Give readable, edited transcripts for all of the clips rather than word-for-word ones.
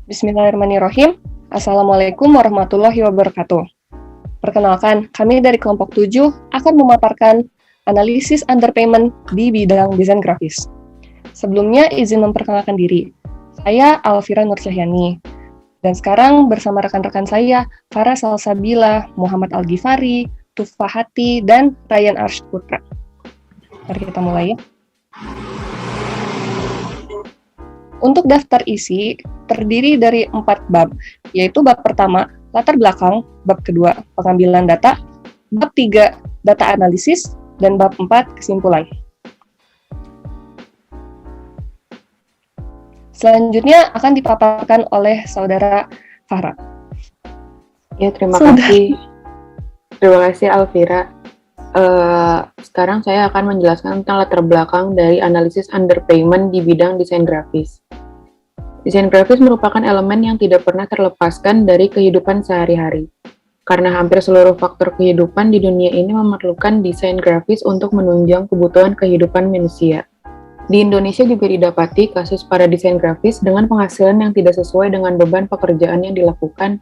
Bismillahirrahmanirrahim. Assalamualaikum warahmatullahi wabarakatuh. Perkenalkan, kami dari kelompok 7 akan memaparkan analisis underpayment di bidang desain grafis. Sebelumnya, izin memperkenalkan diri. Saya Alfira Nurcahyani. Dan sekarang bersama rekan-rekan saya, Farah Salsabila, Muhammad Al-Ghifari, Tufahati, dan Ryan Arsh Putra. Mari kita mulai ya. Untuk daftar isi, terdiri dari 4 bab, yaitu bab pertama, latar belakang, bab kedua, pengambilan data, bab 3, data analisis, dan bab 4, kesimpulan. Selanjutnya akan dipaparkan oleh saudara Farah. Ya, terima kasih. Terima kasih, Alfira. Sekarang saya akan menjelaskan tentang latar belakang dari analisis underpayment di bidang desain grafis. Desain grafis merupakan elemen yang tidak pernah terlepaskan dari kehidupan sehari-hari. Karena hampir seluruh faktor kehidupan di dunia ini memerlukan desain grafis untuk menunjang kebutuhan kehidupan manusia. Di Indonesia juga didapati kasus para desain grafis dengan penghasilan yang tidak sesuai dengan beban pekerjaan yang dilakukan.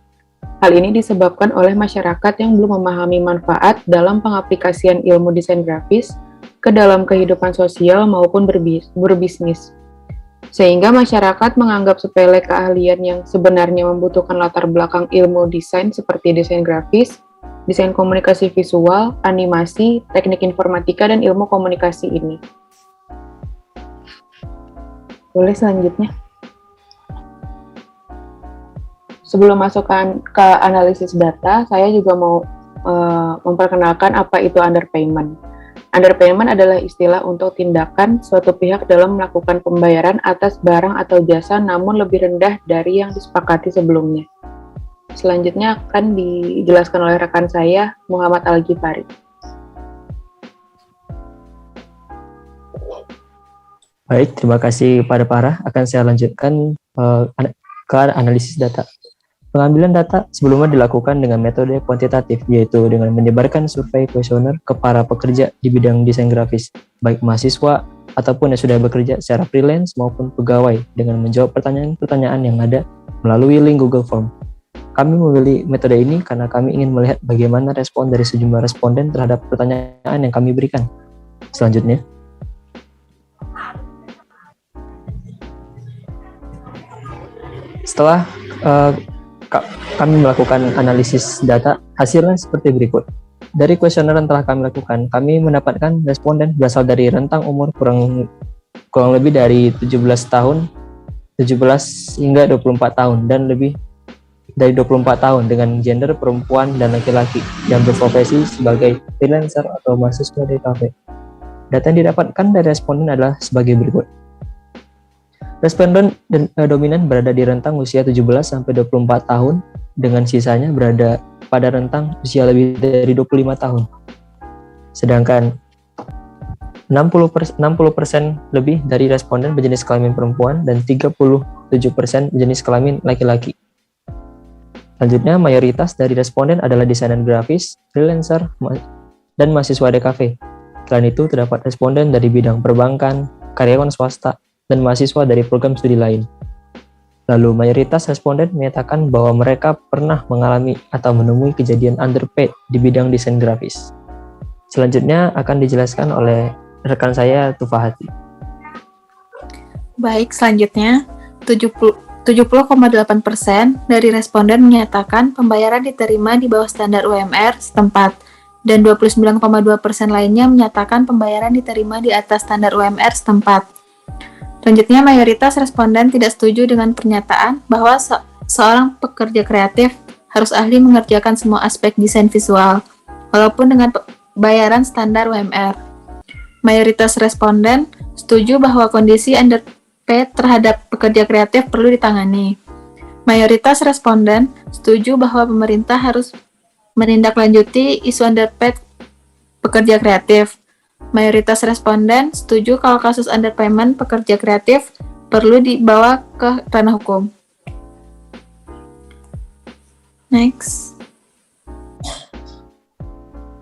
Hal ini disebabkan oleh masyarakat yang belum memahami manfaat dalam pengaplikasian ilmu desain grafis ke dalam kehidupan sosial maupun berbisnis. Sehingga masyarakat menganggap sepele keahlian yang sebenarnya membutuhkan latar belakang ilmu desain seperti desain grafis, desain komunikasi visual, animasi, teknik informatika, dan ilmu komunikasi ini. Boleh selanjutnya. Sebelum masuk ke analisis data, saya juga mau memperkenalkan apa itu underpayment. Underpayment adalah istilah untuk tindakan suatu pihak dalam melakukan pembayaran atas barang atau jasa namun lebih rendah dari yang disepakati sebelumnya. Selanjutnya akan dijelaskan oleh rekan saya, Muhammad Al-Ghifari. Baik, terima kasih pada Farah. Akan saya lanjutkan ke analisis data. Pengambilan data sebelumnya dilakukan dengan metode kuantitatif, yaitu dengan menyebarkan survei kuesioner ke para pekerja di bidang desain grafis, baik mahasiswa ataupun yang sudah bekerja secara freelance maupun pegawai, dengan menjawab pertanyaan-pertanyaan yang ada melalui link Google Form. Kami memilih metode ini karena kami ingin melihat bagaimana respon dari sejumlah responden terhadap pertanyaan yang kami berikan. Selanjutnya, setelah kami melakukan analisis data, hasilnya seperti berikut. Dari kuesioner yang telah kami lakukan, kami mendapatkan responden berasal dari rentang umur kurang lebih dari 17 hingga 24 tahun, dan lebih dari 24 tahun dengan gender perempuan dan laki-laki yang berprofesi sebagai freelancer atau mahasiswa di kafe. Data yang didapatkan dari responden adalah sebagai berikut. Responden dominan berada di rentang usia 17-24 tahun, dengan sisanya berada pada rentang usia lebih dari 25 tahun. Sedangkan 60% lebih dari responden berjenis kelamin perempuan dan 37% berjenis kelamin laki-laki. Selanjutnya, mayoritas dari responden adalah desainer grafis, freelancer, dan mahasiswa DKV. Selain itu, terdapat responden dari bidang perbankan, karyawan swasta, dan mahasiswa dari program studi lain. Lalu, mayoritas responden menyatakan bahwa mereka pernah mengalami atau menemui kejadian underpaid di bidang desain grafis. Selanjutnya akan dijelaskan oleh rekan saya, Tufahati. Baik, selanjutnya 70,8% dari responden menyatakan pembayaran diterima di bawah standar UMR setempat, dan 29,2% lainnya menyatakan pembayaran diterima di atas standar UMR setempat. Selanjutnya, mayoritas responden tidak setuju dengan pernyataan bahwa seorang pekerja kreatif harus ahli mengerjakan semua aspek desain visual, walaupun dengan bayaran standar UMR. Mayoritas responden setuju bahwa kondisi underpaid terhadap pekerja kreatif perlu ditangani. Mayoritas responden setuju bahwa pemerintah harus menindaklanjuti isu underpaid pekerja kreatif. Mayoritas responden setuju kalau kasus underpayment pekerja kreatif perlu dibawa ke ranah hukum. Next.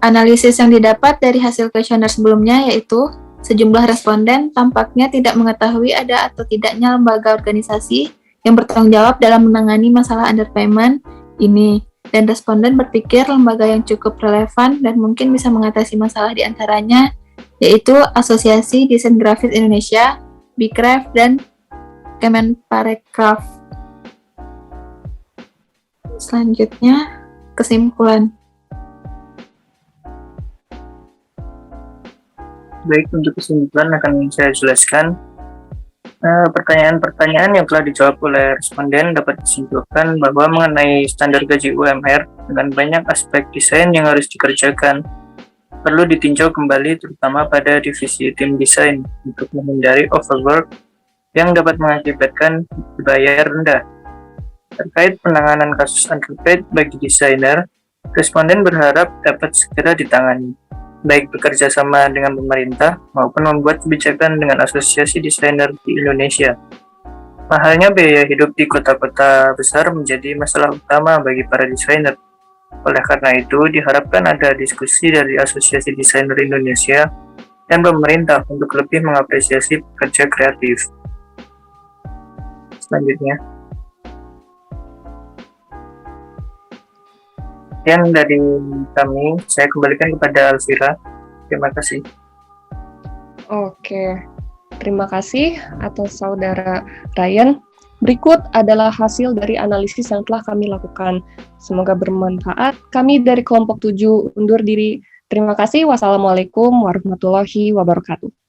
Analisis yang didapat dari hasil kuesioner sebelumnya yaitu sejumlah responden tampaknya tidak mengetahui ada atau tidaknya lembaga organisasi yang bertanggung jawab dalam menangani masalah underpayment ini, dan responden berpikir lembaga yang cukup relevan dan mungkin bisa mengatasi masalah di antaranya yaitu Asosiasi Desain Grafis Indonesia, Bikraf, dan Kemenparekraf. Selanjutnya, kesimpulan. Baik, untuk kesimpulan akan saya jelaskan. Pertanyaan-pertanyaan yang telah dijawab oleh responden dapat disimpulkan bahwa mengenai standar gaji UMR dengan banyak aspek desain yang harus dikerjakan, perlu ditinjau kembali terutama pada divisi tim desain untuk menghindari overwork yang dapat mengakibatkan dibayar rendah. Terkait penanganan kasus underpaid bagi desainer, responden berharap dapat segera ditangani, baik bekerja sama dengan pemerintah maupun membuat kebijakan dengan asosiasi desainer di Indonesia. Mahalnya biaya hidup di kota-kota besar menjadi masalah utama bagi para desainer. Oleh karena itu, diharapkan ada diskusi dari Asosiasi Desainer Indonesia dan pemerintah untuk lebih mengapresiasi pekerja kreatif. Selanjutnya, yang dari kami, saya kembalikan kepada Alvira. Terima kasih. Oke, terima kasih atas saudara Ryan. Berikut adalah hasil dari analisis yang telah kami lakukan. Semoga bermanfaat. Kami dari kelompok 7 undur diri. Terima kasih. Wassalamualaikum warahmatullahi wabarakatuh.